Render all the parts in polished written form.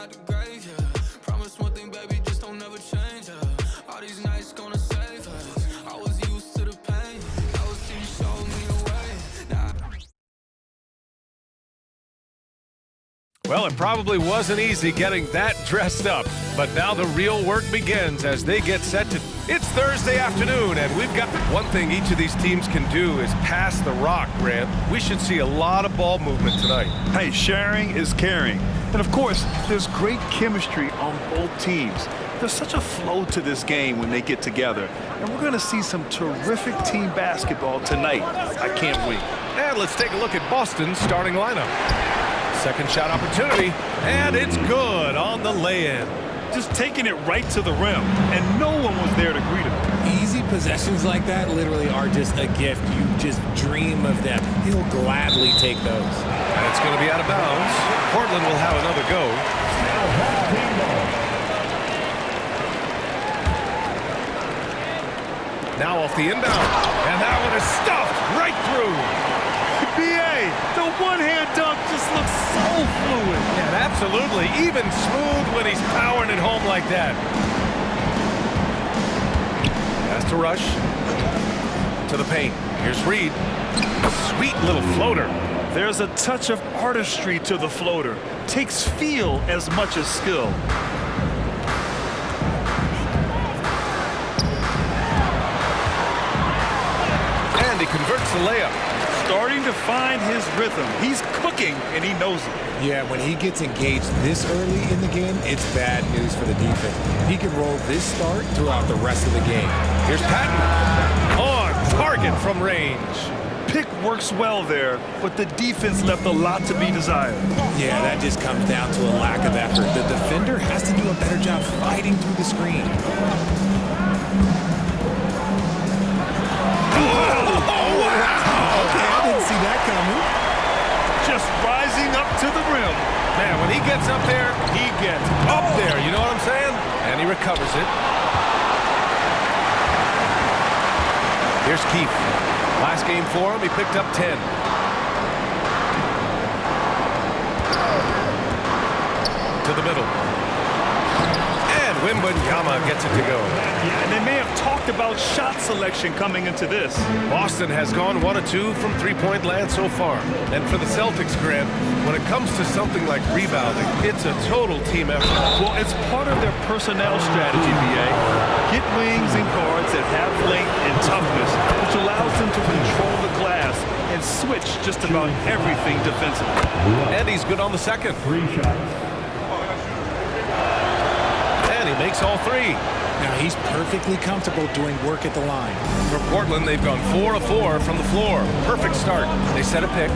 out the grave, yeah. Promise one thing, baby, just don't never change, yeah. All these nights gonna save us. I was used to the pain. I was till you showed me the way. Well, it probably wasn't easy getting that dressed up, but now the real work begins as they get set to... It's Thursday afternoon, and we've got one thing each of these teams can do is pass the rock, Grant. We should see a lot of ball movement tonight. Hey, sharing is caring. And of course, there's great chemistry on both teams. There's such a flow to this game when they get together. And we're going to see some terrific team basketball tonight. I can't wait. And let's take a look at Boston's starting lineup. Second shot opportunity, and it's good on the lay-in. Just taking it right to the rim, and no one was there to greet him. Easy possessions like that literally are just a gift. You just dream of them. He'll gladly take those. And it's going to be out of bounds. Portland will have another go. Now off the inbound, and that one is stuffed right through. B.A., the one-hand dunk just looks so fluid. Yeah, absolutely. Even smooth when he's powering it home like that. Has to rush to the paint. Here's Reed. Sweet little floater. There's a touch of artistry to the floater. Takes feel as much as skill. And he converts the layup. Starting to find his rhythm. He's cooking, and he knows it. Yeah, when he gets engaged this early in the game, it's bad news for the defense. He can roll this start throughout the rest of the game. Here's Patton. On target from range. Pick works well there, but the defense left a lot to be desired. Yeah, that just comes down to a lack of effort. The defender has to do a better job fighting through the screen. See that coming. Just rising up to the rim. Man, when he gets up there, he gets up there. You know what I'm saying? And he recovers it. Here's Keith. Last game for him, he picked up 10. To the middle. And Wembanyama gets it to go. Yeah, and they may have talked about shot selection coming into this. Boston has gone 1 of 2 from three-point land so far. And for the Celtics, Grant, when it comes to something like rebounding, it's a total team effort. Well, it's part of their personnel strategy, B.A. Get wings and guards that have length and toughness, which allows them to control the glass and switch just about everything defensively. And he's good on the second. 3 shots. And he makes all 3. Now he's perfectly comfortable doing work at the line. For Portland, they've gone 4 of 4 from the floor. Perfect start. They set a pick.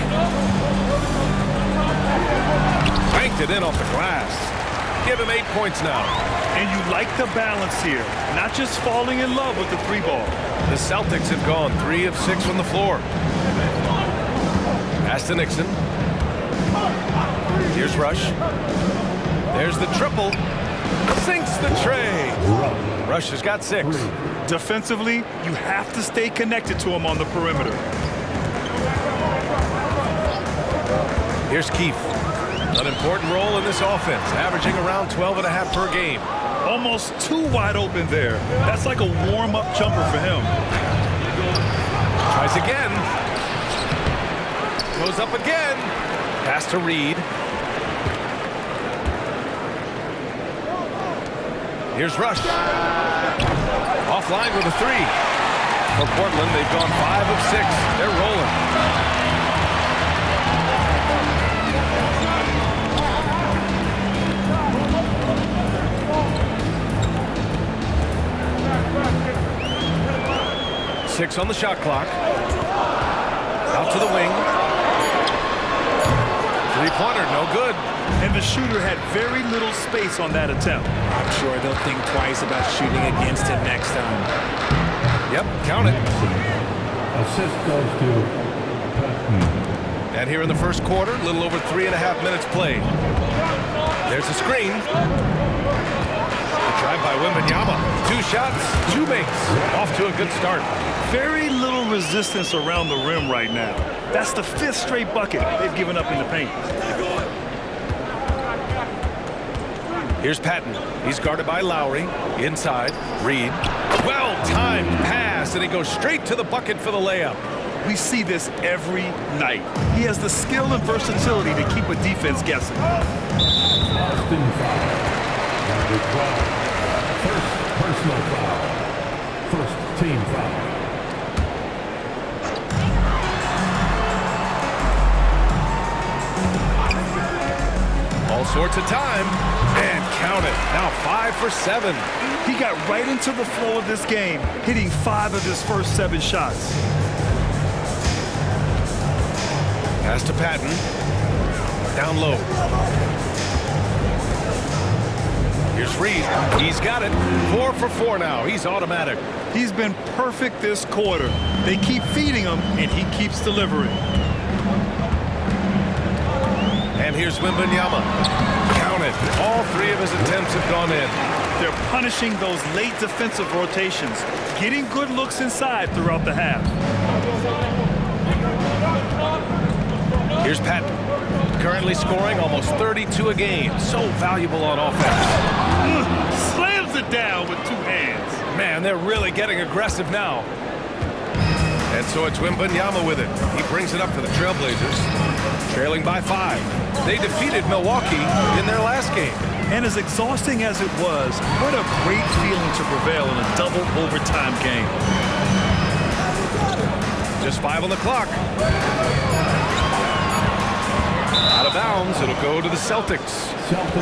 Banked it in off the glass. Give him 8 points now. And you like the balance here, not just falling in love with the 3-ball. The Celtics have gone 3 of 6 from the floor. Pass to Nixon. Here's Rush. There's the triple. Sinks the tray. Rush has got 6. Defensively, you have to stay connected to him on the perimeter. Here's Keith. An important role in this offense, averaging around 12.5 per game. Almost too wide open there. That's like a warm-up jumper for him. Tries again. Goes up again. Pass to Reed. Here's Rush. Offline with a 3. For Portland, they've gone 5 of 6. They're rolling. Six on the shot clock. Out to the wing. Three-pointer, no good. And the shooter had very little space on that attempt. I'm sure they'll think twice about shooting against him next time. Yep, count it. Assist goes to Patton. And here in the first quarter, a little over 3.5 minutes played. There's a screen. Drive by Wembanyama. 2 shots, 2 makes. Off to a good start. Very little resistance around the rim right now. That's the 5th straight bucket they've given up in the paint. Here's Patton. He's guarded by Lowry. Inside, Reed. Well-timed pass, and he goes straight to the bucket for the layup. We see this every night. He has the skill and versatility to keep a defense guessing. Boston foul. Number 12. First personal foul. First team foul. All sorts of time. And count it. Now 5 for 7. He got right into the flow of this game, hitting 5 of his first 7 shots. Pass to Patton. Down low. Here's Reed. He's got it. 4 for 4 now. He's automatic. He's been perfect this quarter. They keep feeding him, and he keeps delivering. And here's Wembanyama. Count it. All 3 of his attempts have gone in. They're punishing those late defensive rotations, getting good looks inside throughout the half. Here's Patton. Currently scoring almost 32 a game. So valuable on offense. Slams it down with 2 hands. Man, they're really getting aggressive now. And so it's Wembanyama with it. He brings it up for the Trailblazers. Trailing by 5. They defeated Milwaukee in their last game. And as exhausting as it was, what a great feeling to prevail in a double overtime game. Just 5 on the clock. Out of bounds, it'll go to the Celtics.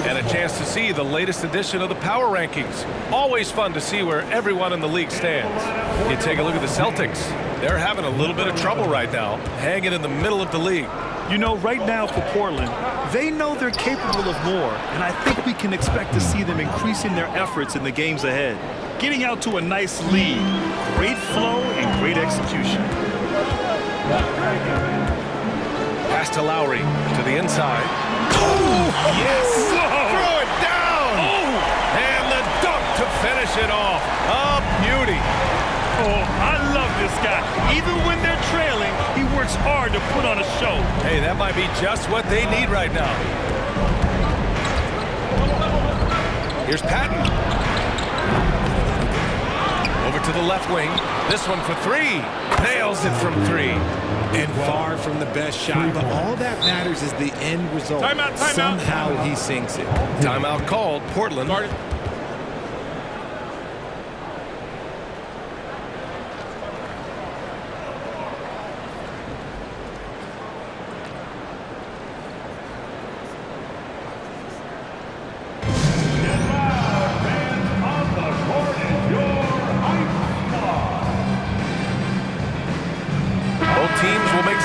And a chance to see the latest edition of the power rankings. Always fun to see where everyone in the league stands. You take a look at the Celtics. They're having a little bit of trouble right now, hanging in the middle of the league. You know, right now for Portland, they know they're capable of more, and I think we can expect to see them increasing their efforts in the games ahead. Getting out to a nice lead, great flow, and great execution. Pass to Lowry, to the inside. Oh, yes! Whoa. Throw it down! Oh. And the dunk to finish it off. A beauty. Oh, I love this guy. Even when they're trailing, he works hard to put on a show. Hey, that might be just what they need right now. Here's Patton. Over to the left wing. This one for 3. Nails it from 3. And far from the best shot, but all that matters is the end result. Timeout. Somehow he sinks it. Timeout called. Portland.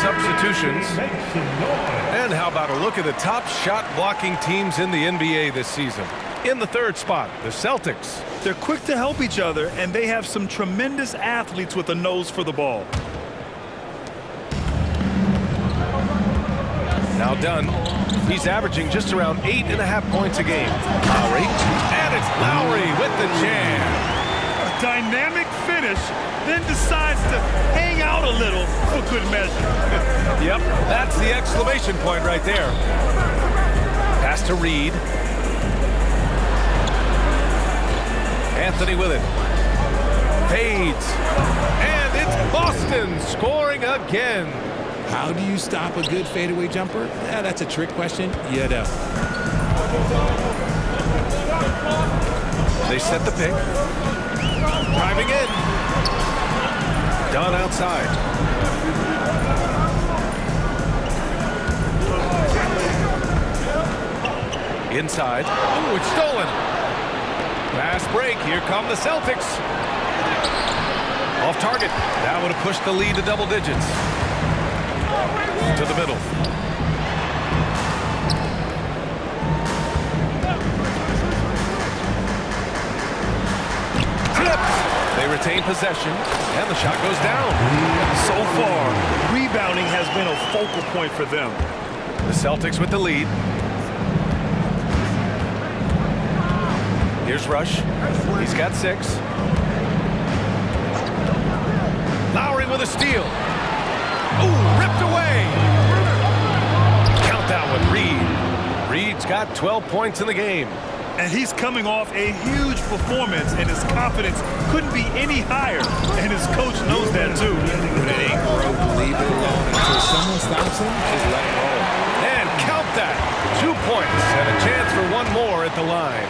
Substitutions. And how about a look at the top shot blocking teams in the NBA this season? In the 3rd spot, the Celtics. They're quick to help each other, and they have some tremendous athletes with a nose for the ball. Now Dunn. He's averaging just around 8.5 points a game. Lowry. And it's Lowry with the jam. A dynamic finish, then decides to hang out a little for good measure. Yep, that's the exclamation point right there. Pass to Reed. Anthony with it. Fades. And it's Boston scoring again. How do you stop a good fadeaway jumper? Yeah, that's a trick question. You know. They set the pick. Driving in. Dunn outside. Inside. Oh, it's stolen. Fast break. Here come the Celtics. Off target. That would have pushed the lead to double digits. To the middle. They retain possession, and the shot goes down. So far, rebounding has been a focal point for them. The Celtics with the lead. Here's Rush. He's got 6. Lowry with a steal. Ooh, ripped away. Count that one, Reed. Reed's got 12 points in the game. And he's coming off a huge performance, and his confidence couldn't be any higher. And his coach knows that, too. When it ain't broke, leave it alone. Until someone stops him, just let it roll. And count that. 2 points and a chance for one more at the line.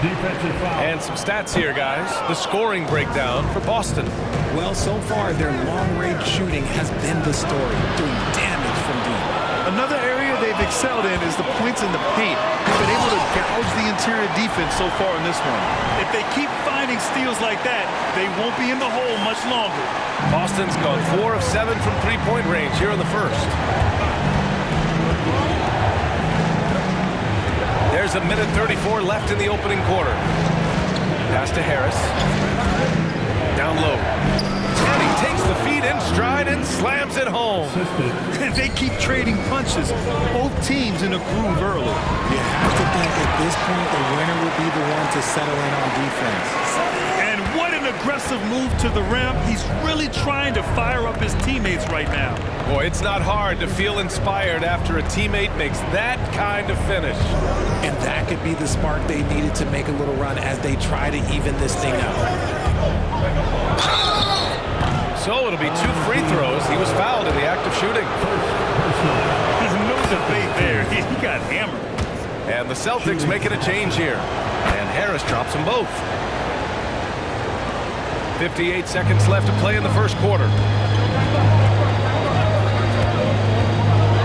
Defensive foul. And some stats here, guys. The scoring breakdown for Boston. Well, so far, their long-range shooting has been the story, doing damage from deep. Another area they've excelled in is the points in the paint. They've been able to gouge the interior defense so far in this one. If they keep finding steals like that, they won't be in the hole much longer. Boston's gone 4 of 7 from three-point range here in the first. There's a minute 34 left in the opening quarter. Pass to Harris. Down low. And he takes the feed in stride and slams it home. They keep trading punches. Both teams in a groove early. You have to think at this point the winner will be the one to settle in on defense. And what an aggressive move to the rim. He's really trying to fire up his teammates right now. Boy, it's not hard to feel inspired after a teammate makes that kind of finish. And that could be the spark they needed to make a little run as they try to even this thing up. So it'll be 2 free throws. He was fouled in the act of shooting. No debate there. He got hammered. And the Celtics making a change here. And Harris drops them both. 58 seconds left to play in the first quarter.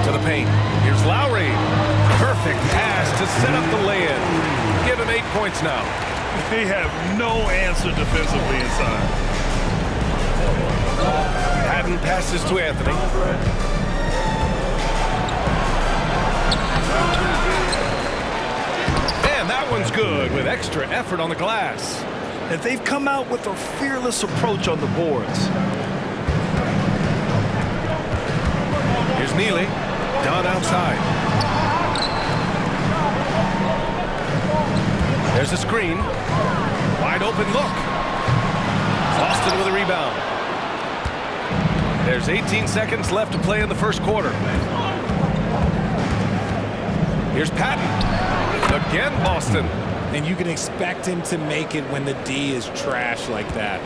To the paint. Here's Lowry. Perfect pass to set up the lay-in. Give him 8 points now. They have no answer defensively inside. Patton passes to Anthony. And that one's good with extra effort on the glass. And they've come out with a fearless approach on the boards. Here's Neely. Down outside. There's a screen. Wide open look. Boston with a rebound. There's 18 seconds left to play in the first quarter. Here's Patton. Again, Boston. And you can expect him to make it when the D is trash like that.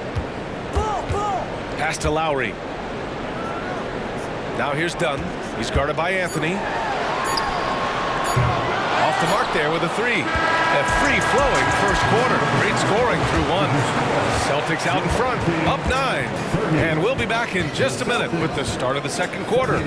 Pass to Lowry. Now here's Dunn. He's guarded by Anthony. Off the mark there with a 3. A free-flowing first quarter. Great scoring through 1. Celtics out in front, up 9. And we'll be back in just a minute with the start of the second quarter.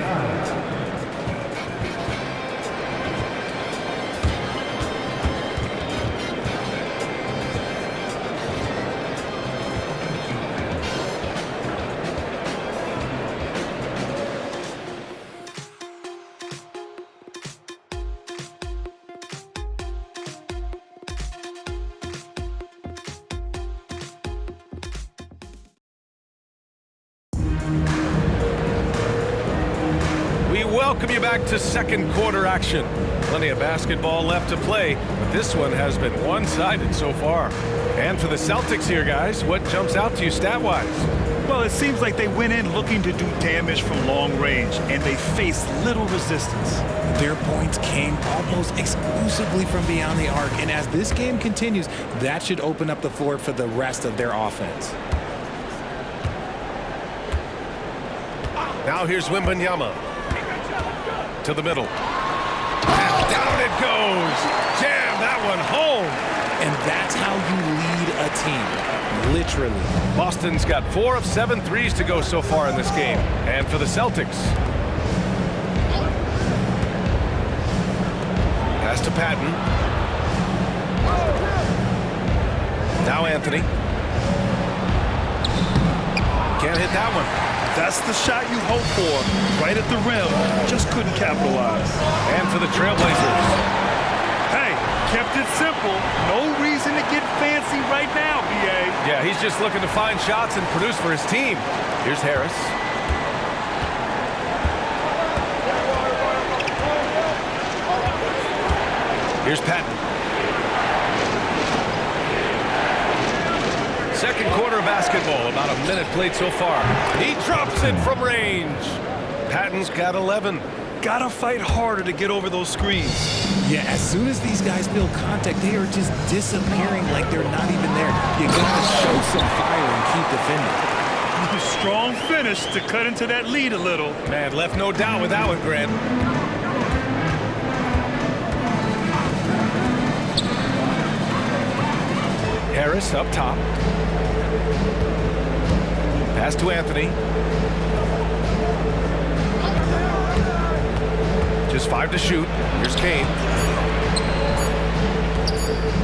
Welcome you back to second quarter action. Plenty of basketball left to play, but this one has been one-sided so far. And for the Celtics here, guys, what jumps out to you stat-wise? Well, it seems like they went in looking to do damage from long range, and they faced little resistance. Their points came almost exclusively from beyond the arc, and as this game continues, that should open up the floor for the rest of their offense. Now here's Wembanyama. To the middle. And down it goes. Jam that one home. And that's how you lead a team. Literally. Boston's got 4 of 7 threes to go so far in this game. And for the Celtics. Pass to Patton. Now Anthony. Can't hit that one. That's the shot you hope for, right at the rim. Just couldn't capitalize. And for the Trailblazers. Hey, kept it simple. No reason to get fancy right now, B.A. Yeah, he's just looking to find shots and produce for his team. Here's Harris. Here's Patton. Second quarter basketball, about a minute played so far. He drops it from range. Patton's got 11. gotta fight harder to get over those screens. Yeah, as soon as these guys feel contact, they are just disappearing like they're not even there. You gotta show some fire and keep defending. Strong finish to cut into that lead a little. Man, left no doubt with that one, Grant. Harris up top. Pass to Anthony. Just 5 to shoot. Here's Kane.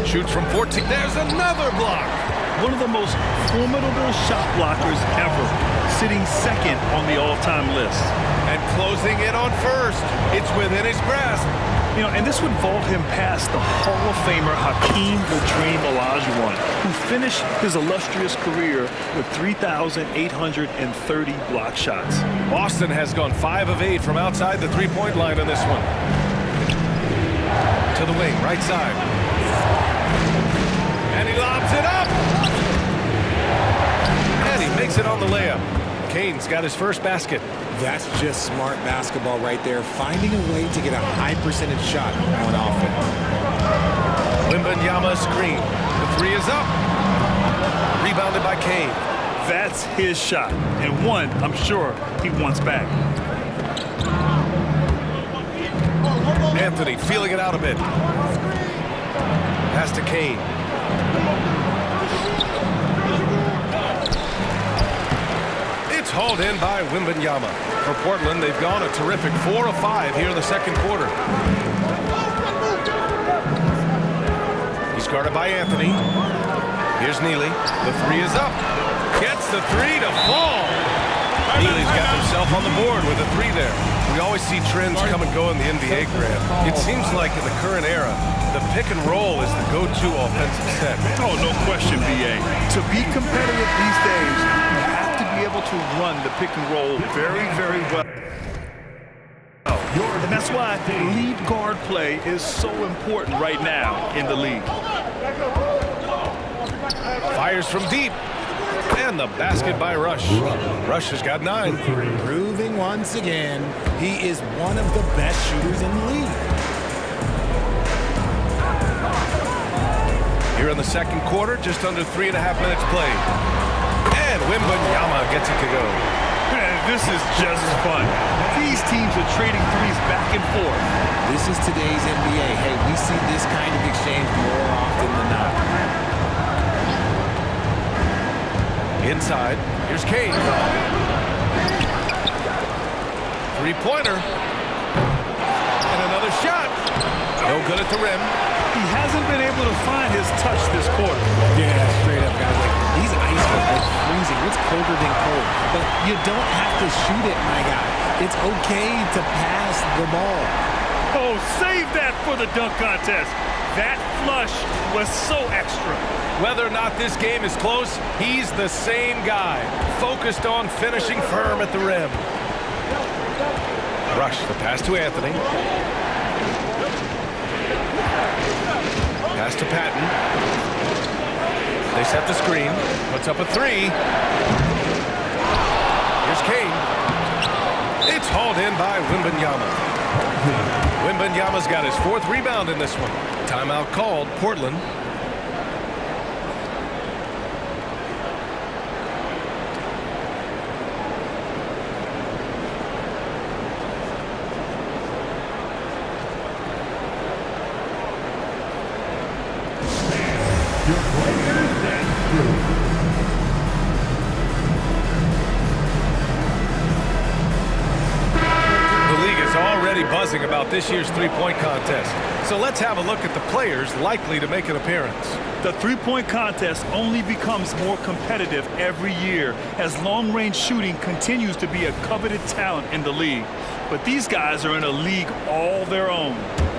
Shoots from 14. There's another block. One of the most formidable shot blockers ever, sitting second on the all-time list. And closing in on first. It's within his grasp. You know, and this would vault him past the Hall of Famer Hakeem the Dream Olajuwon, who finished his illustrious career with 3,830 block shots. Boston has gone 5 of 8 from outside the three-point line on this one. To the wing, right side. And he lobs it up. And he makes it on the layup. Kane's got his first basket. That's just smart basketball right there, finding a way to get a high percentage shot on offense. Wembanyama screen. The 3 is up. Rebounded by Kane. That's his shot, and one I'm sure he wants back. Anthony feeling it out a bit. Pass to Kane. It's hauled in by Wembanyama. For Portland, they've gone a terrific 4 of 5 here in the second quarter. He's guarded by Anthony. Here's Neely. The 3 is up. Gets the 3 to fall. Neely's got himself on the board with a 3 there. We always see trends come and go in the NBA, Grant. It seems like in the current era, the pick and roll is the go-to offensive set. Oh, no question, B.A. To be competitive these days, you have to be able to run the pick and roll very, very well. And that's why lead guard play is so important right now in the league. Fires from deep. And the basket by Rush. Rush has got 9. Proving once again, he is one of the best shooters in the league. Here in the second quarter, just under 3.5 minutes played. And Wembanyama gets it to go. Man, this is just fun. These teams are trading threes back and forth. This is today's NBA. Hey, we see this kind of exchange more often than not. Inside, here's Kane. Three-pointer. And another shot. No good at the rim. He hasn't been able to find his touch this quarter. Yeah, straight up, guys. Like, these ice are like freezing. It's colder than cold. But you don't have to shoot it, my guy. It's okay to pass the ball. Oh, save that for the dunk contest. That flush was so extra. Whether or not this game is close, he's the same guy, focused on finishing firm at the rim. Rush, the pass to Anthony. Pass to Patton. They set the screen, puts up a 3. Here's Kane. It's hauled in by Wembanyama. Wembanyama's got his 4th rebound in this one. Timeout called, Portland. Your players and through. The league is already buzzing about this year's three-point contest. So let's have a look at the players likely to make an appearance. The three-point contest only becomes more competitive every year as long-range shooting continues to be a coveted talent in the league. But these guys are in a league all their own.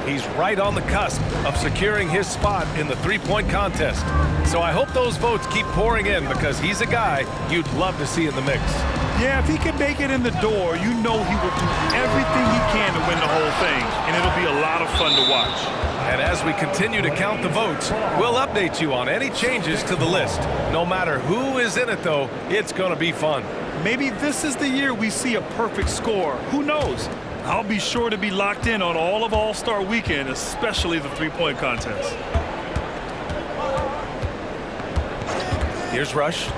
He's right on the cusp of securing his spot in the three-point contest. So I hope those votes keep pouring in because he's a guy you'd love to see in the mix. Yeah, if he can make it in the door, you know he will do everything he can to win the whole thing, and it'll be a lot of fun to watch. And as we continue to count the votes, we'll update you on any changes to the list. No matter who is in it, though, it's going to be fun. Maybe this is the year we see a perfect score. Who knows? I'll be sure to be locked in on all of All-Star Weekend, especially the three-point contest. Here's Rush.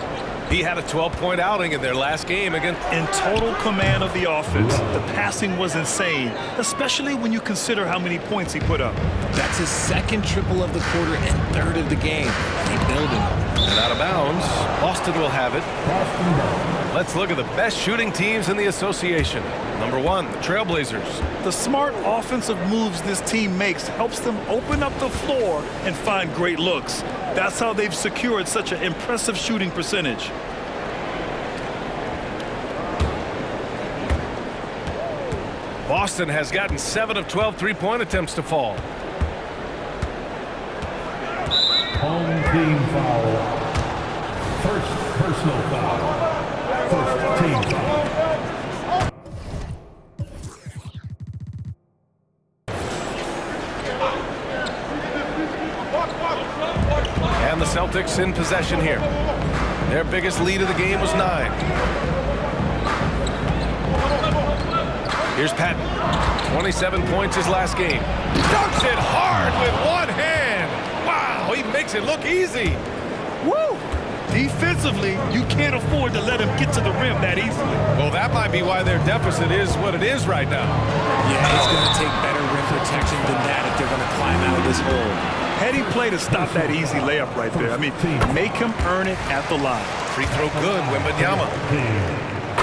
He had a 12-point outing in their last game against. In total command of the offense, the passing was insane, especially when you consider how many points he put up. That's his second triple of the quarter and third of the game. Keep building. And out of bounds, Boston will have it. Let's look at the best shooting teams in the association. Number 1, the Trailblazers. The smart offensive moves this team makes helps them open up the floor and find great looks. That's how they've secured such an impressive shooting percentage. Boston has gotten 7 of 12 three-point attempts to fall. Home team foul. First personal foul. First team foul. And the Celtics in possession here. Their biggest lead of the game was 9. Here's Patton. 27 points his last game. Dunks it hard with one hand. Wow, he makes it look easy. Woo! Defensively, you can't afford to let him get to the rim that easily. Well, that might be why their deficit is what it is right now. Yeah, it's going to take better rim protection than that if they're going to climb out of this hole. Heady play to stop that easy layup right there. I mean, make him earn it at the line. Free throw good, Wembanyama.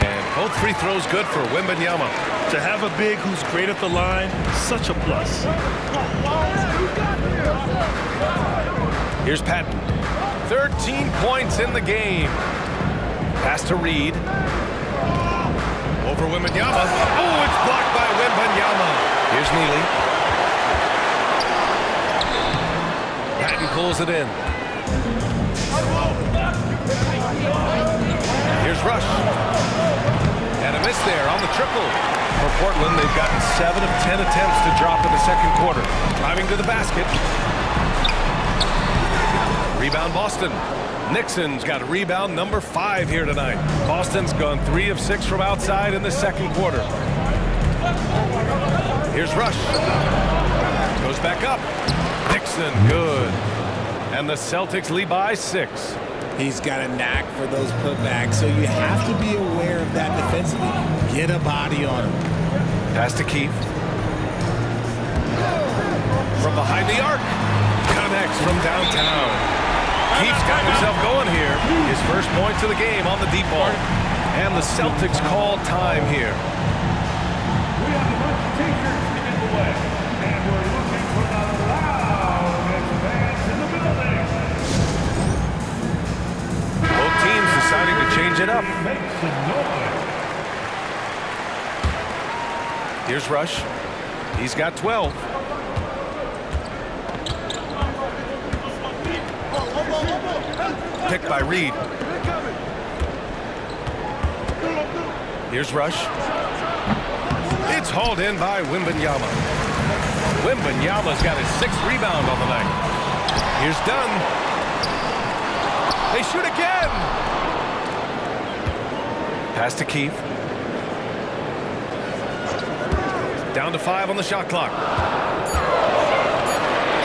And both free throws good for Wembanyama. To have a big who's great at the line, such a plus. Here's Patton. 13 points in the game. Pass to Reed. Over Wembanyama. Oh, it's blocked by Wembanyama. Here's Neely. Patton pulls it in. Here's Rush. And a miss there on the triple. For Portland, they've gotten 7 of 10 attempts to drop in the second quarter. Driving to the basket. Rebound Boston. Nixon's got a rebound number 5 here tonight. Boston's gone 3 of 6 from outside in the second quarter. Here's Rush. Goes back up. Nixon, good. And the Celtics lead by 6. He's got a knack for those putbacks, so you have to be aware of that defensively. Get a body on him. Pass to Keefe. From behind the arc. Connects from downtown. Keefe's got himself going here. His first points of the game on the deep ball. And the Celtics call time here. We have a bunch of t-shirts to give away. And we're looking for the loudest fans in the building. Both teams deciding to change it up. Make some noise. Here's Rush. He's got 12. Picked by Reed. Here's Rush. It's hauled in by Wembanyama. Wembanyama's got his 6th rebound on the night. Here's Dunn. They shoot again. Pass to Keefe. Down to 5 on the shot clock.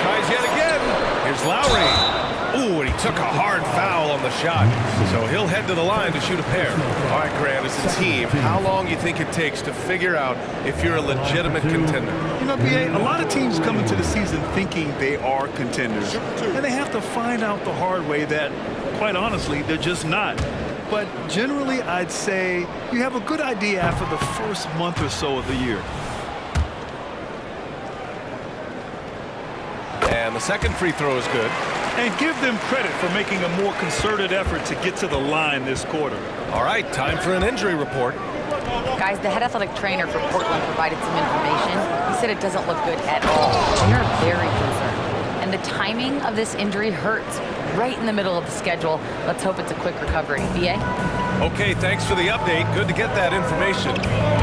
Tries yet again. Here's Lowry. Ooh, and he took a hard foul on the shot. So he'll head to the line to shoot a pair. All right, Grant, as a team, how long do you think it takes to figure out if you're a legitimate contender? You know, B.A., a lot of teams come into the season thinking they are contenders. And they have to find out the hard way that, quite honestly, they're just not. But generally, I'd say you have a good idea after the first month or so of the year. And the second free throw is good. And give them credit for making a more concerted effort to get to the line this quarter. All right, time for an injury report. Guys, the head athletic trainer for Portland provided some information. He said it doesn't look good at all. We are very concerned. And the timing of this injury hurts right in the middle of the schedule. Let's hope it's a quick recovery. B.A.? Okay, thanks for the update. Good to get that information.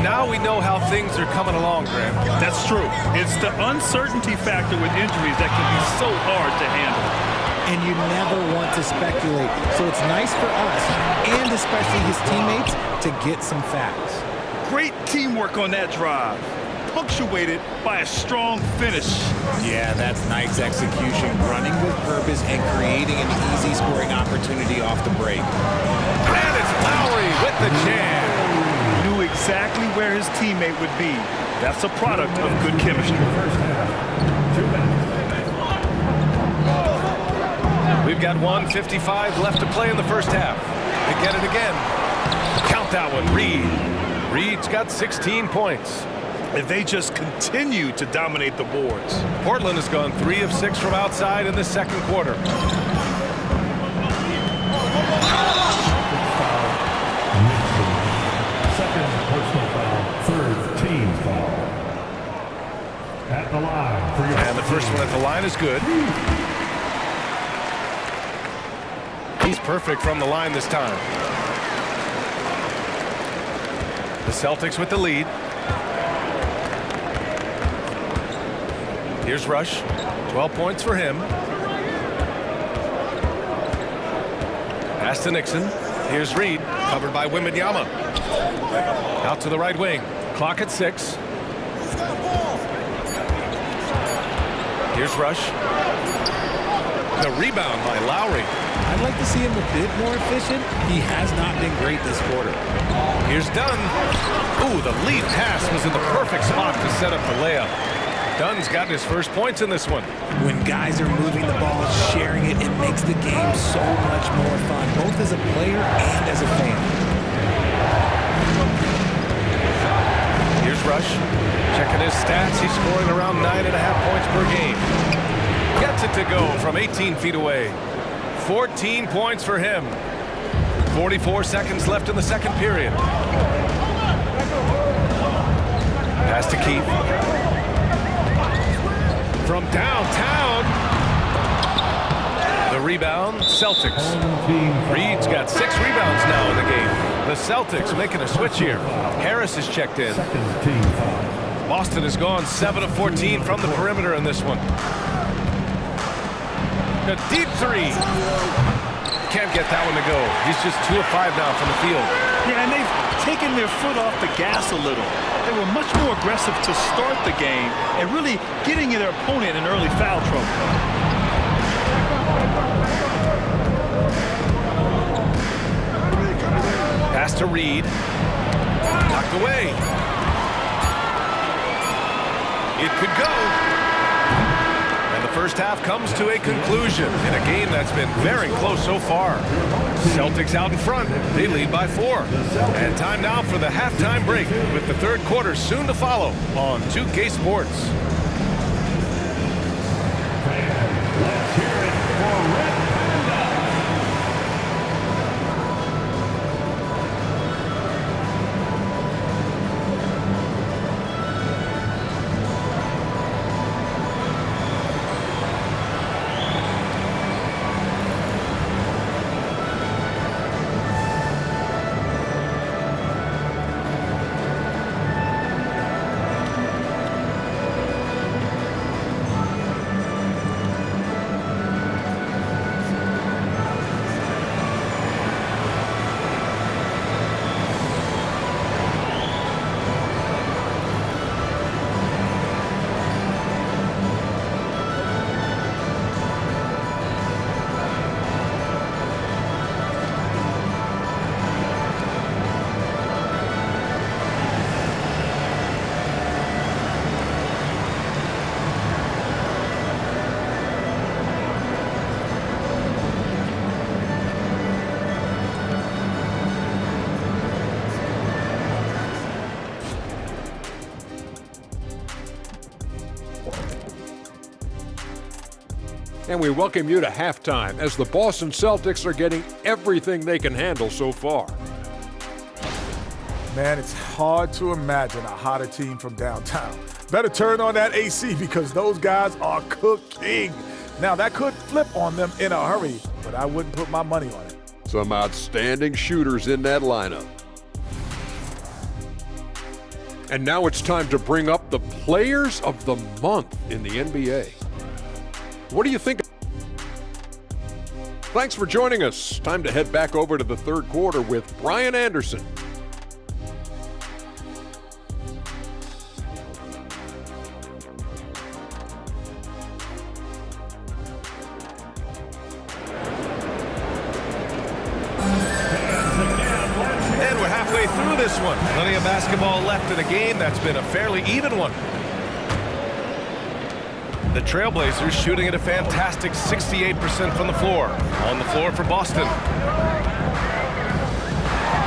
Now we know how things are coming along, Grant. That's true. It's the uncertainty factor with injuries that can be so hard to handle. And you never want to speculate. So it's nice for us, and especially his teammates, to get some facts. Great teamwork on that drive. punctuated by a strong finish. Yeah, that's nice execution, running with purpose and creating an easy scoring opportunity off the break. And it's Lowry with the jam. Knew exactly where his teammate would be. That's a product of good chemistry. First half. 2 minutes. We've got 1:55 left to play in the first half. They get it again. Count that one, Reed. Reed's got 16 points. If they just continue to dominate the boards. Portland has gone 3 of 6 from outside in the second quarter. Second personal foul. Third team foul. At the line. For your And the first one at the line is good. He's perfect from the line this time. The Celtics with the lead. Here's Rush. 12 points for him. Pass to Nixon. Here's Reed. Covered by Wembanyama. Out to the right wing. Clock at 6. Here's Rush. The rebound by Lowry. I'd like to see him a bit more efficient. He has not been great this quarter. Here's Dunn. Ooh, the lead pass was in the perfect spot to set up the layup. Dunn's gotten his first points in this one. When guys are moving the ball, sharing it, it makes the game so much more fun, both as a player and as a fan. Here's Rush. Checking his stats. He's scoring around 9.5 points per game. Gets it to go from 18 feet away. 14 points for him. 44 seconds left in the second period. Pass to Keith. From downtown. The rebound, Celtics. Reed's got 6 rebounds now in the game. The Celtics making a switch here. Harris is checked in. second team foul. Boston has gone 7 of 14 from the perimeter in this one. A deep 3. Can't get that one to go. He's just 2 of 5 now from the field. Yeah, and they've taken their foot off the gas a little. They were much more aggressive to start the game and really getting their opponent in early foul trouble. Pass to Reed. Knocked away. It could go. And the first half comes to a conclusion in a game that's been very close so far. Celtics out in front. They lead by 4. And time now for the halftime break with the third quarter soon to follow on 2K Sports. Let's hear it for Red Panda. And we welcome you to halftime as the Boston Celtics are getting everything they can handle so far. Man, it's hard to imagine a hotter team from downtown. Better turn on that AC because those guys are cooking. Now, that could flip on them in a hurry, but I wouldn't put my money on it. Some outstanding shooters in that lineup. And now it's time to bring up the Players of the Month in the NBA. What do you think? Thanks for joining us. Time to head back over to the third quarter with Brian Anderson. through this one. Plenty of basketball left in a game that's been a fairly even one. The Trailblazers shooting at a fantastic 68% from the floor. On the floor for Boston.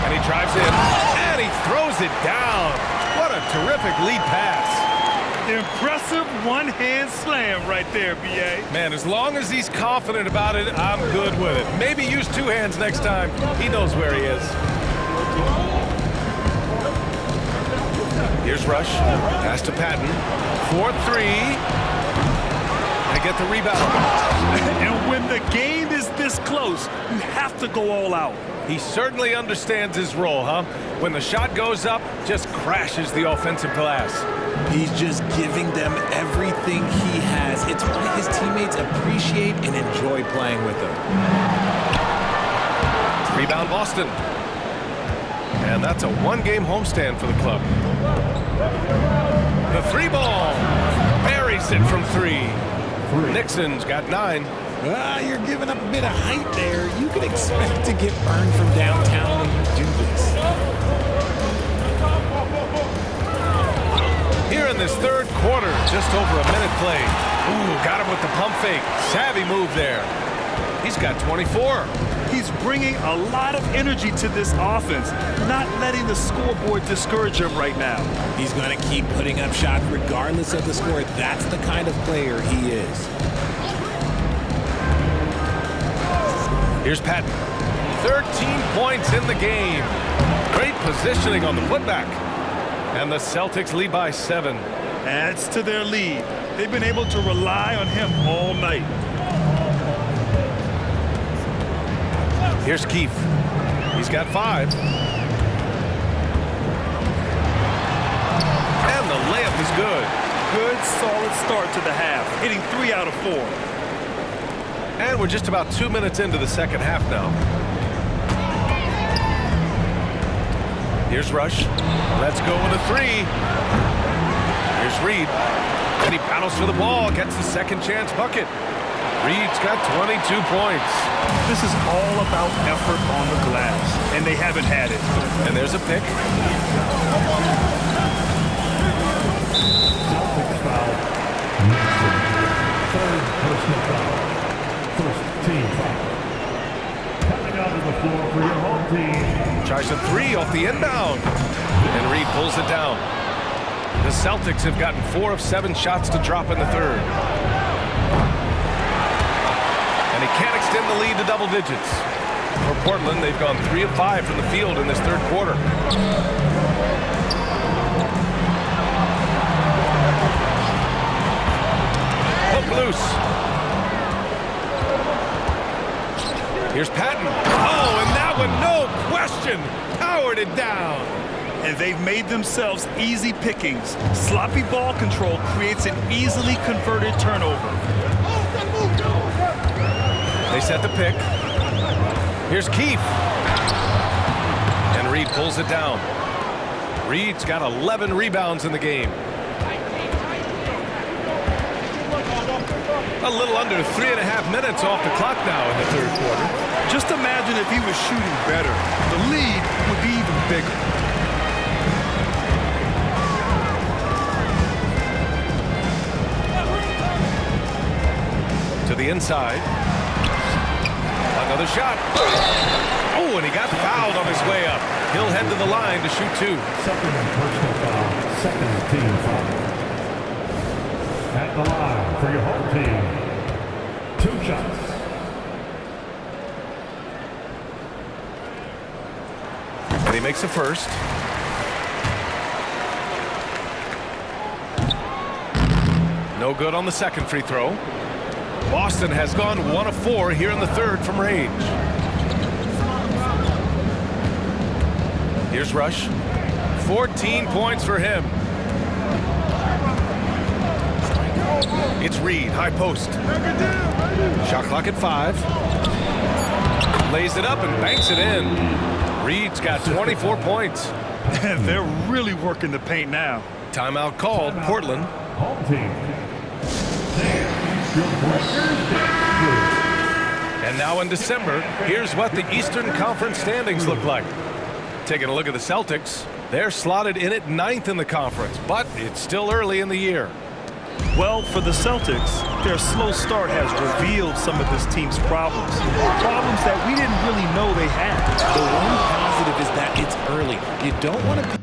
And he drives in, and he throws it down. What a terrific lead pass. Impressive one-hand slam right there, B.A. Man, as long as he's confident about it, I'm good with it. Maybe use two hands next time. He knows where he is. Here's Rush. Pass to Patton. 4-3. They get the rebound. And when the game is this close, you have to go all out. He certainly understands his role, huh? When the shot goes up, just crashes the offensive glass. He's just giving them everything he has. It's why his teammates appreciate and enjoy playing with him. Rebound Boston. And that's a one-game homestand for the club. The three ball. Buries it from three. Nixon's got 9. You're giving up a bit of height there. You can expect to get burned from downtown when you do this. Here in this third quarter, just over a minute played. Ooh, got him with the pump fake. Savvy move there. He's got 24. He's bringing a lot of energy to this offense, not letting the scoreboard discourage him right now. He's going to keep putting up shots regardless of the score. That's the kind of player he is. Here's Patton. 13 points in the game. Great positioning on the putback. And the Celtics lead by 7. Adds to their lead. They've been able to rely on him all night. Here's Keefe. He's got 5. And the layup is good. Good, solid start to the half, hitting 3 out of 4. And we're just about 2 minutes into the second half now. Here's Rush. Let's go with a 3. Here's Reed. And he battles for the ball, gets the second chance bucket. Reed's got 22 points. This is all about effort on the glass, and they haven't had it. And there's a pick. Celtics foul. Nixon. Third personal foul. First team foul. Coming onto the floor for your home team. Tries a 3 off the inbound. And Reed pulls it down. The Celtics have gotten 4 of 7 shots to drop in the third. And he can't extend the lead to double digits. For Portland, they've gone 3 of 5 from the field in this third quarter. Hook loose. Here's Patton. Oh, and that one, no question, powered it down. And they've made themselves easy pickings. Sloppy ball control creates an easily converted turnover. They set the pick. Here's Keefe. And Reed pulls it down. Reed's got 11 rebounds in the game. A little under 3.5 minutes off the clock now in the third quarter. Just imagine if he was shooting better. The lead would be even bigger. To the inside. Another shot. Oh, and he got fouled on his way up. He'll head to the line to shoot 2. Second personal foul. Second team foul. At the line for your home team. 2 shots. And he makes the first. No good on the second free throw. Boston has gone 1 of 4 here in the third from range. Here's Rush. 14 points for him. It's Reed, high post. Shot clock at 5. Lays it up and banks it in. Reed's got 24 points. And they're really working the paint now. Timeout called, Portland. Home team. And now in December, here's what the Eastern Conference standings look like. Taking a look at the Celtics, they're slotted in at 9th in the conference, but it's still early in the year. Well, for the Celtics, their slow start has revealed some of this team's problems. Problems that we didn't really know they had. The one positive is that it's early. You don't want to...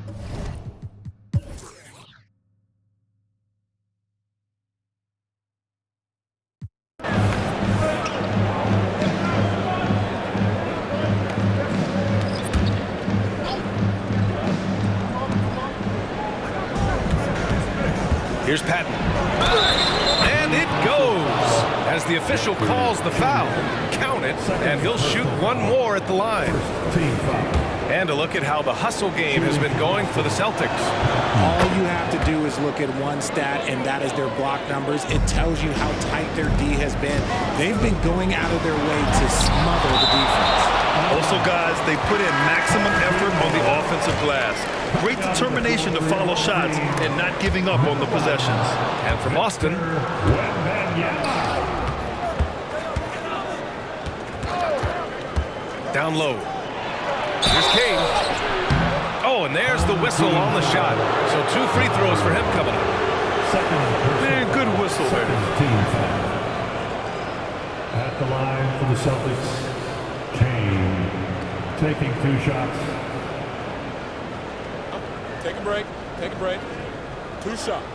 Here's Patton. And it goes. As the official calls the foul, count it, and he'll shoot one more at the line. And a look at how the hustle game has been going for the Celtics. All you have to do is look at one stat, and that is their block numbers. It tells you how tight their D has been. They've been going out of their way to smother the defense. Also, guys, they put in maximum effort on the offensive glass. Great determination to follow shots and not giving up on the possessions. And from Boston, down low. Here's Kane. Oh, and there's the whistle on the shot. So 2 free throws for him coming up. Man, good whistle there. Team foul. At the line for the Celtics, Kane taking 2 shots. Take a break. Take a break. 2 shots.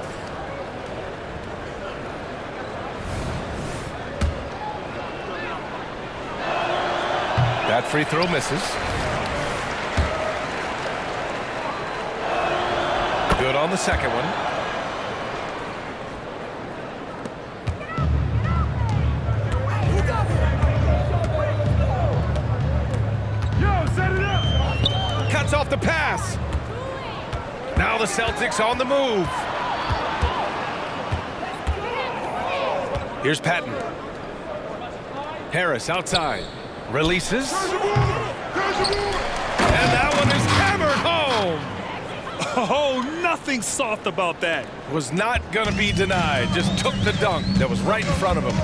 That free throw misses. Good on the second one. Cuts off the pass. Now the Celtics on the move. Here's Patton. Harris outside. Releases. And that one is hammered home. Oh, nothing soft about that. Was not going to be denied. Just took the dunk that was right in front of him.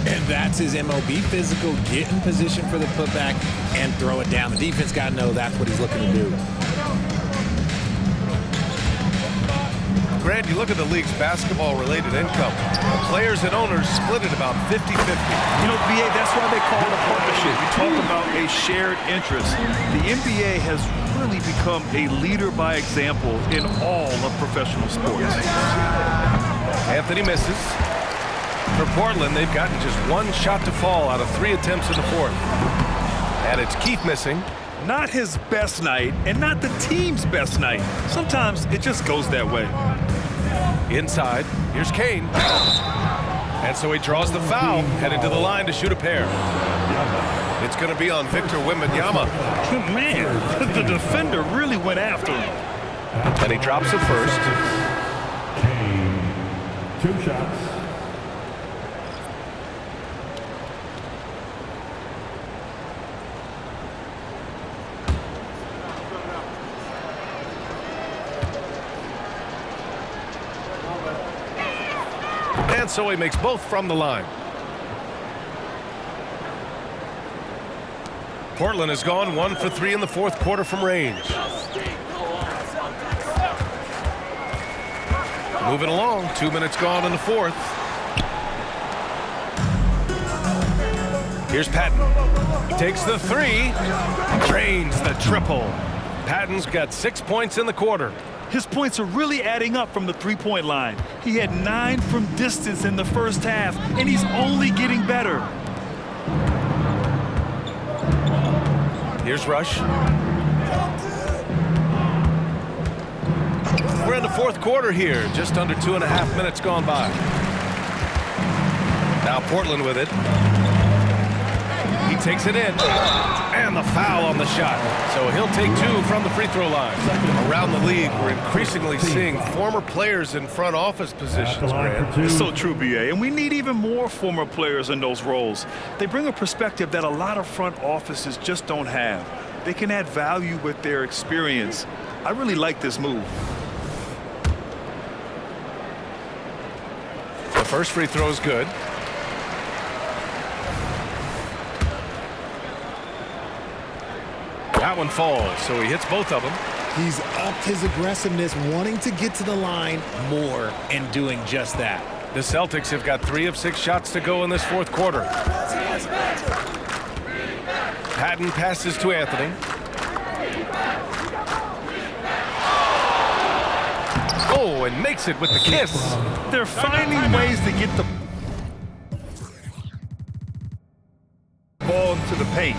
And that's his MOB physical, get in position for the putback and throw it down. The defense got to know that's what he's looking to do. Grant, you look at the league's basketball-related income. Players and owners split it about 50-50. You know, BA, that's why they call it a partnership. You talk about a shared interest. The NBA has really become a leader by example in all of professional sports. Anthony misses. For Portland, they've gotten just 1 shot to fall out of 3 attempts in the 4th. And it's Keith missing. Not his best night, and not the team's best night. Sometimes it just goes that way. Inside, here's Kane. And so he draws the foul, headed to the line to shoot a pair. It's going to be on Victor Wembanyama. Man, the defender really went after him. And he drops it first. Kane, 2 shots. And so he makes both from the line. Portland has gone 1 for 3 in the 4th quarter from range. Moving along, 2 minutes gone in the 4th. Here's Patton. Takes the 3, drains the triple. Patton's got 6 points in the quarter. His points are really adding up from the three-point line. He had 9 from distance in the first half, and he's only getting better. Here's Rush. We're in the 4th quarter here, just under 2.5 minutes gone by. Now Portland with it. He takes it in, and the foul on the shot. So he'll take 2 from the free throw line. Around the league, we're increasingly seeing former players in front office positions, Grant. It's so true, BA, and we need even more former players in those roles. They bring a perspective that a lot of front offices just don't have. They can add value with their experience. I really like this move. The first free throw is good. That one falls, so he hits both of them. He's upped his aggressiveness, wanting to get to the line more and doing just that. The Celtics have got 3 of 6 shots to go in this fourth quarter. Patton passes to Anthony. Oh, and makes it with the kiss. They're finding ways to get the ball into the paint.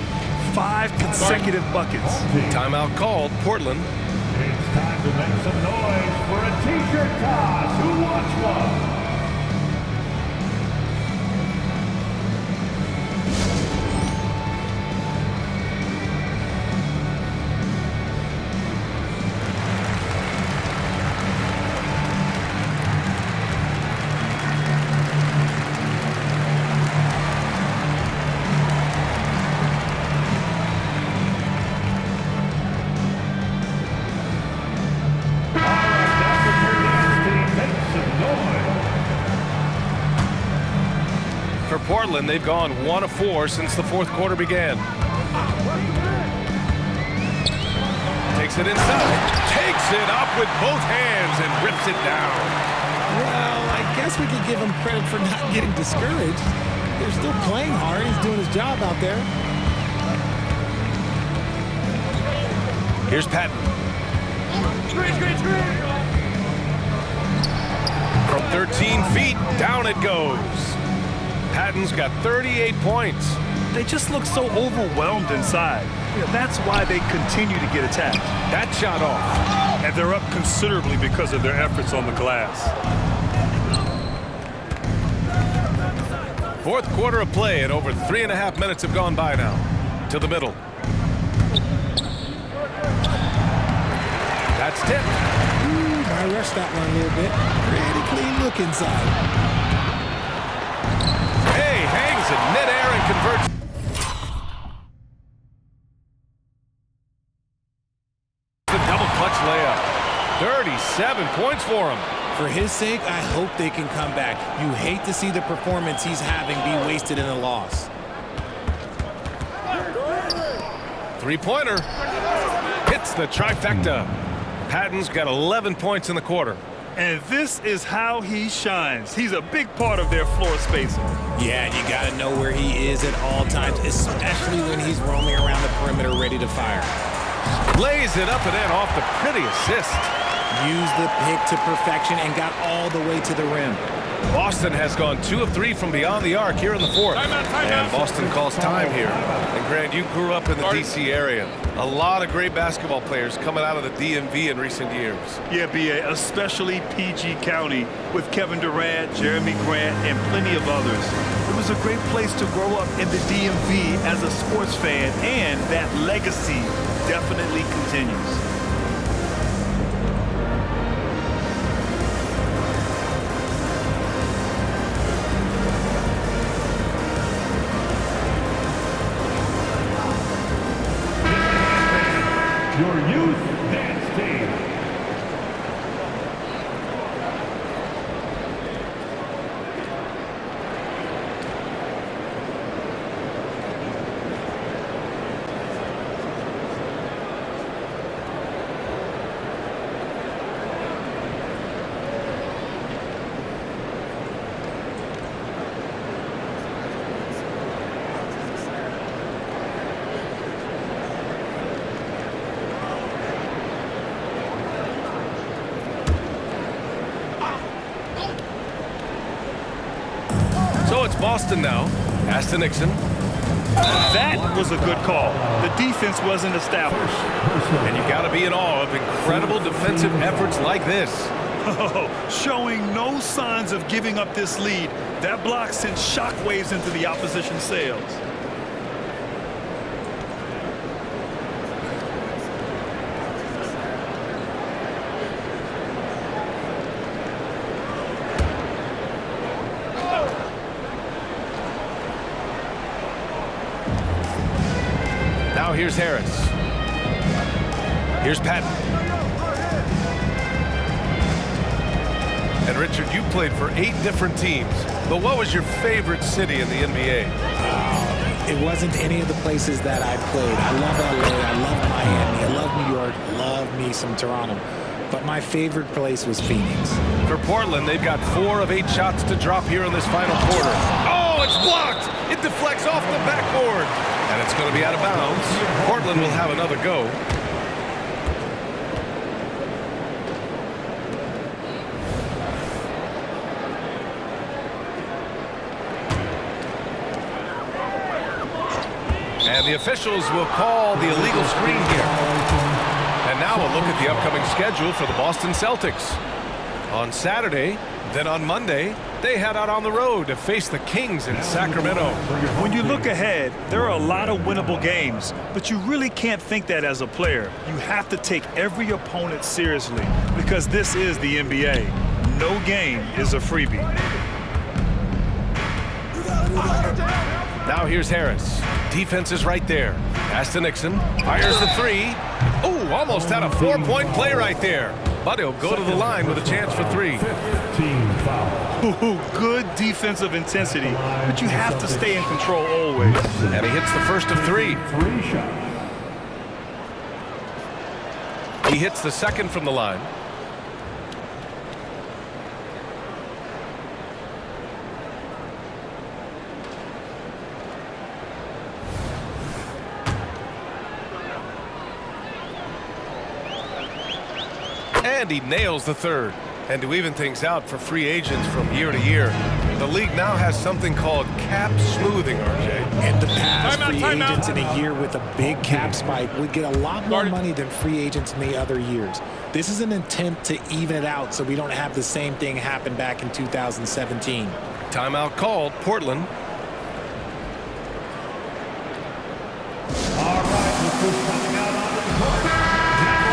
5 consecutive buckets. Timeout called, Portland. It's time to make some noise for a t-shirt toss. Who wants one? For Portland, they've gone 1 of 4 since the fourth quarter began. Takes it inside, takes it up with both hands and rips it down. Well, I guess we could give him credit for not getting discouraged. They're still playing hard. He's doing his job out there. Here's Patton. From 13 feet, down it goes. Patton's got 38 points. They just look so overwhelmed inside. That's why they continue to get attacked. That shot off. And they're up considerably because of their efforts on the glass. Fourth quarter of play, and over 3.5 minutes have gone by now. To the middle. That's tipped. I rushed that one a little bit. Pretty clean look inside. Hey, hangs in midair and converts. The double clutch layup. 37 points for him. For his sake, I hope they can come back. You hate to see the performance he's having be wasted in a loss. Three-pointer. Hits the trifecta. Patton's got 11 points in the quarter. And this is how he shines. He's a big part of their floor spacing. Yeah, and you got to know where he is at all times, especially when he's roaming around the perimeter ready to fire. Lays it up and in off the pretty assist. Used the pick to perfection and got all the way to the rim. Boston has gone 2 of 3 from beyond the arc here in the fourth. And Boston calls time here. And Grant, you grew up in the D.C. area. A lot of great basketball players coming out of the DMV in recent years. Yeah, B.A., especially PG County with Kevin Durant, Jeremy Grant, and plenty of others. It was a great place to grow up in the DMV as a sports fan, and that legacy definitely continues. Your youth dance team. So it's Boston now. Pass to Nixon. That was a good call. The defense wasn't established. And you got to be in awe of incredible defensive efforts like this. Oh, showing no signs of giving up this lead. That block sent shockwaves into the opposition sails. Now here's Harris. Here's Patton. And Richard, you played for 8 different teams. But what was your favorite city in the NBA? It wasn't any of the places that I played. I love LA, I love Miami, I love New York, love me some Toronto. But my favorite place was Phoenix. For Portland, they've got 4 of 8 shots to drop here in this final quarter. Oh, it's blocked! It deflects off the backboard. And it's going to be out of bounds. Portland will have another go. And the officials will call the illegal screen here. And now a look at the upcoming schedule for the Boston Celtics. On Saturday, then on Monday, they head out on the road to face the Kings in Sacramento. When you look ahead, there are a lot of winnable games, but you really can't think that as a player. You have to take every opponent seriously because this is the NBA. No game is a freebie. Now here's Harris. Defense is right there. Pass to Nixon. Fires the 3. Oh, almost had a 4-point play right there. But he'll go to the line with a chance for 3. 15 foul. Ooh, good defensive intensity, but you have to stay in control always. And he hits the first of 3. 3 shots. He hits the second from the line. And he nails the third. And to even things out for free agents from year to year, the league now has something called cap smoothing, RJ. In the past, free agents in a year with a big cap spike would get a lot more money than free agents in the other years. This is an attempt to even it out so we don't have the same thing happen back in 2017. Timeout called, Portland. All right, look who's coming out onto the court. Now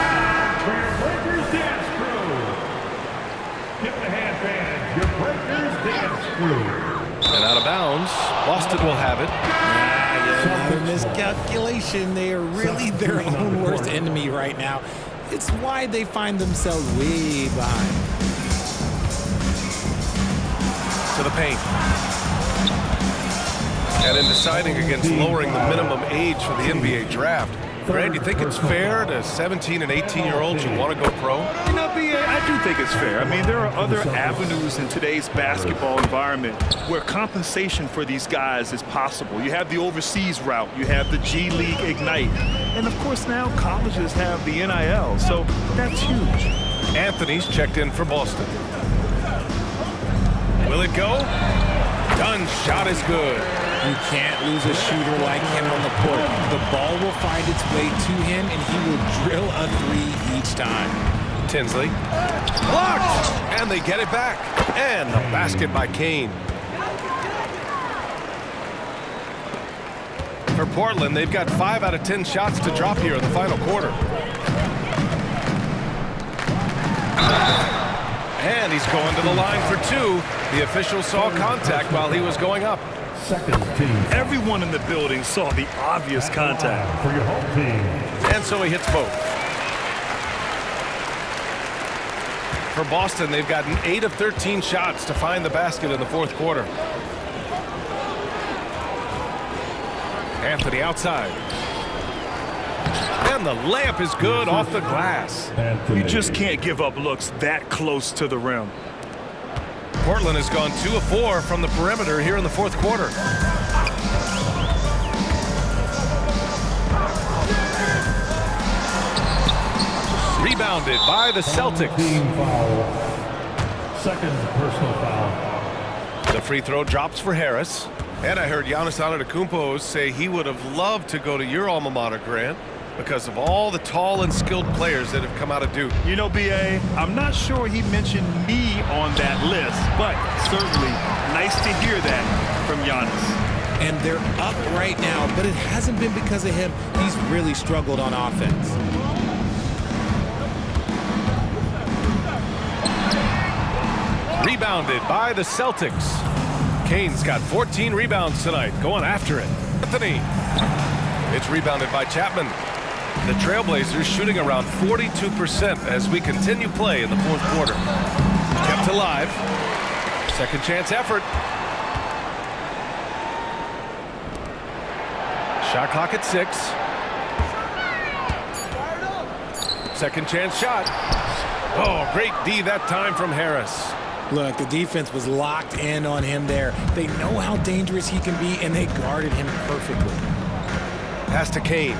for your Breakers Dance Crew. Give the hand fans your Breakers Dance Crew. And out of bounds, Boston will have it. Another miscalculation. They are really their own worst enemy right now. It's why they find themselves way behind. To the paint. And in deciding against lowering the minimum age for the NBA draft, Grant, you think it's fair to 17 and 18-year-olds who want to go pro? You know, B.A., I do think it's fair. I mean, there are other avenues in today's basketball environment where compensation for these guys is possible. You have the overseas route. You have the G League Ignite. And, of course, now colleges have the NIL, so that's huge. Anthony's checked in for Boston. Will it go? Dunn's shot is good. You can't lose a shooter like him on the court. The ball will find its way to him, and he will drill a 3 each time. Tinsley. Blocked! And they get it back. And the basket by Kane. For Portland, they've got 5 out of 10 shots to drop here in the final quarter. And he's going to the line for 2. The official saw contact while he was going up. Second team. Everyone in the building saw the obvious contact. For your home team. And so he hits both. For Boston, they've gotten 8 of 13 shots to find the basket in the fourth quarter. Anthony outside. And the layup is good off the glass. You just can't give up looks that close to the rim. Portland has gone 2 of 4 from the perimeter here in the fourth quarter. Rebounded by the Celtics. Team foul. Second personal foul. The free throw drops for Harris. And I heard Giannis Antetokounmpo say he would have loved to go to your alma mater, Grant, because of all the tall and skilled players that have come out of Duke. You know, B.A., I'm not sure he mentioned me on that list, but certainly nice to hear that from Giannis. And they're up right now, but it hasn't been because of him. He's really struggled on offense. Rebounded by the Celtics. Kane's got 14 rebounds tonight, going after it. Anthony. It's rebounded by Chapman. The Trailblazers shooting around 42% as we continue play in the fourth quarter. Kept alive. Second chance effort. Shot clock at 6. Second chance shot. Oh, great D that time from Harris. Look, the defense was locked in on him there. They know how dangerous he can be, and they guarded him perfectly. Pass to Kane.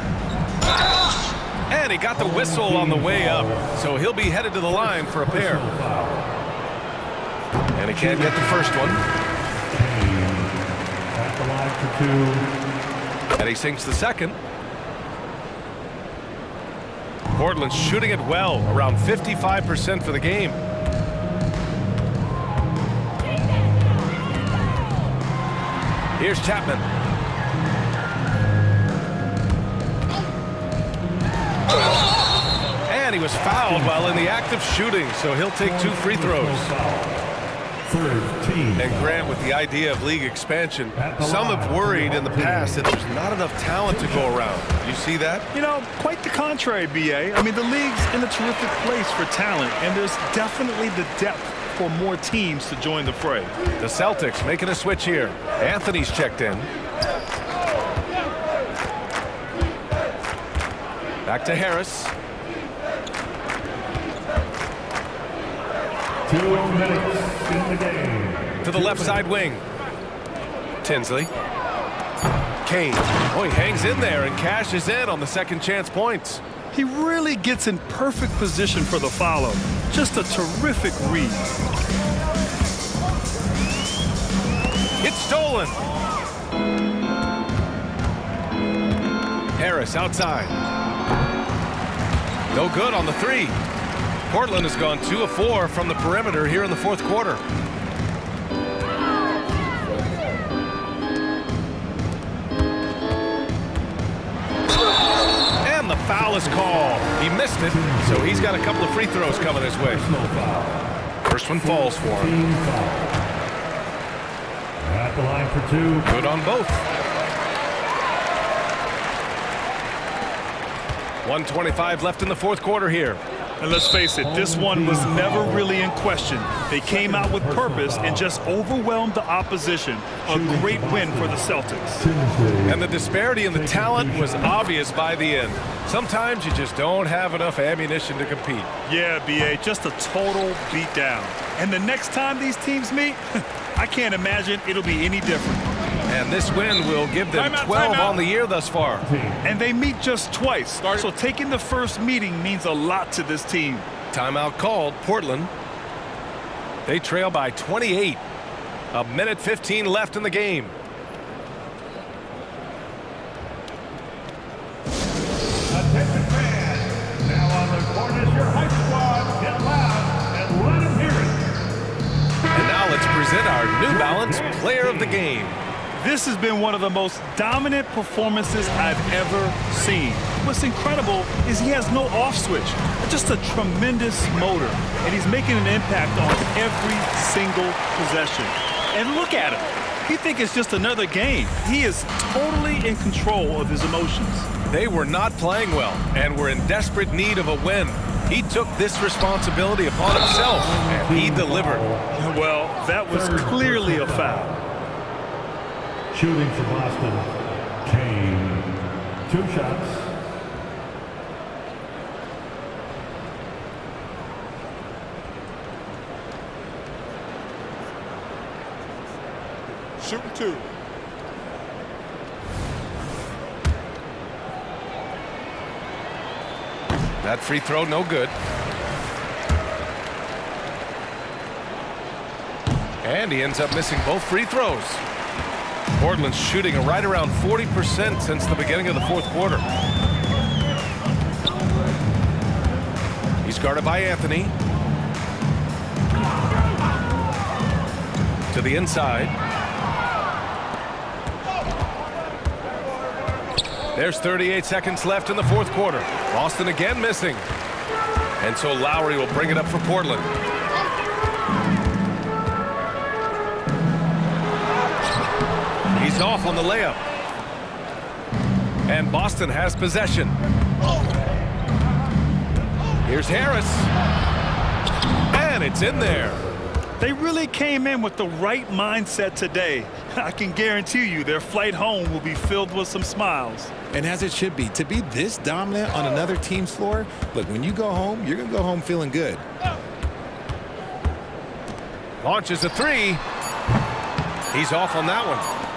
And he got the whistle on the way up, so he'll be headed to the line for a pair. And he can't get the first one. At the line for 2. And he sinks the second. Portland's shooting it well, around 55% for the game. Here's Chapman. And he was fouled while in the act of shooting, so he'll take 2 free throws. And Grant, with the idea of league expansion, some have worried in the past that there's not enough talent to go around. You see that? You know, quite the contrary, B.A. I mean, the league's in a terrific place for talent, and there's definitely the depth for more teams to join the fray. The Celtics making a switch here. Anthony's checked in. Back to Harris. 2 minutes in the game. To the left side wing. Tinsley. Kane. Oh, he hangs in there and cashes in on the second chance points. He really gets in perfect position for the follow. Just a terrific read. It's stolen. Harris outside. No good on the 3. Portland has gone 2 of 4 from the perimeter here in the fourth quarter. And the foul is called. He missed it, so he's got a couple of free throws coming his way. First one falls for him. At the line for 2. Good on both. 1:25 left in the fourth quarter here. And let's face it, this one was never really in question. They came out with purpose and just overwhelmed the opposition. A great win for the Celtics. And the disparity in the talent was obvious by the end. Sometimes you just don't have enough ammunition to compete. Yeah, B.A., just a total beatdown. And the next time these teams meet, I can't imagine it'll be any different. And this win will give them 12 on the year thus far. And they meet just twice. So taking the first meeting means a lot to this team. Timeout called. Portland. They trail by 28. 1:15 left in the game. Attention fans. Now on the court is your hype squad. Get loud and let them hear it. And now let's present our New Balance Player of the Game. This has been one of the most dominant performances I've ever seen. What's incredible is he has no off switch, just a tremendous motor, and he's making an impact on every single possession. And look at him. You think it's just another game. He is totally in control of his emotions. They were not playing well and were in desperate need of a win. He took this responsibility upon himself, and he delivered. Well, that was clearly a foul. Shooting for Boston, Kane. 2 shots. Shooting 2. That free throw, no good. And he ends up missing both free throws. Portland's shooting right around 40% since the beginning of the fourth quarter. He's guarded by Anthony. To the inside. There's 38 seconds left in the fourth quarter. Boston again missing. And so Lowry will bring it up for Portland. He's off on the layup. And Boston has possession. Here's Harris. And it's in there. They really came in with the right mindset today. I can guarantee you their flight home will be filled with some smiles. And as it should be. To be this dominant on another team's floor, look, when you go home, you're going to go home feeling good. Launches a three. He's off on that one.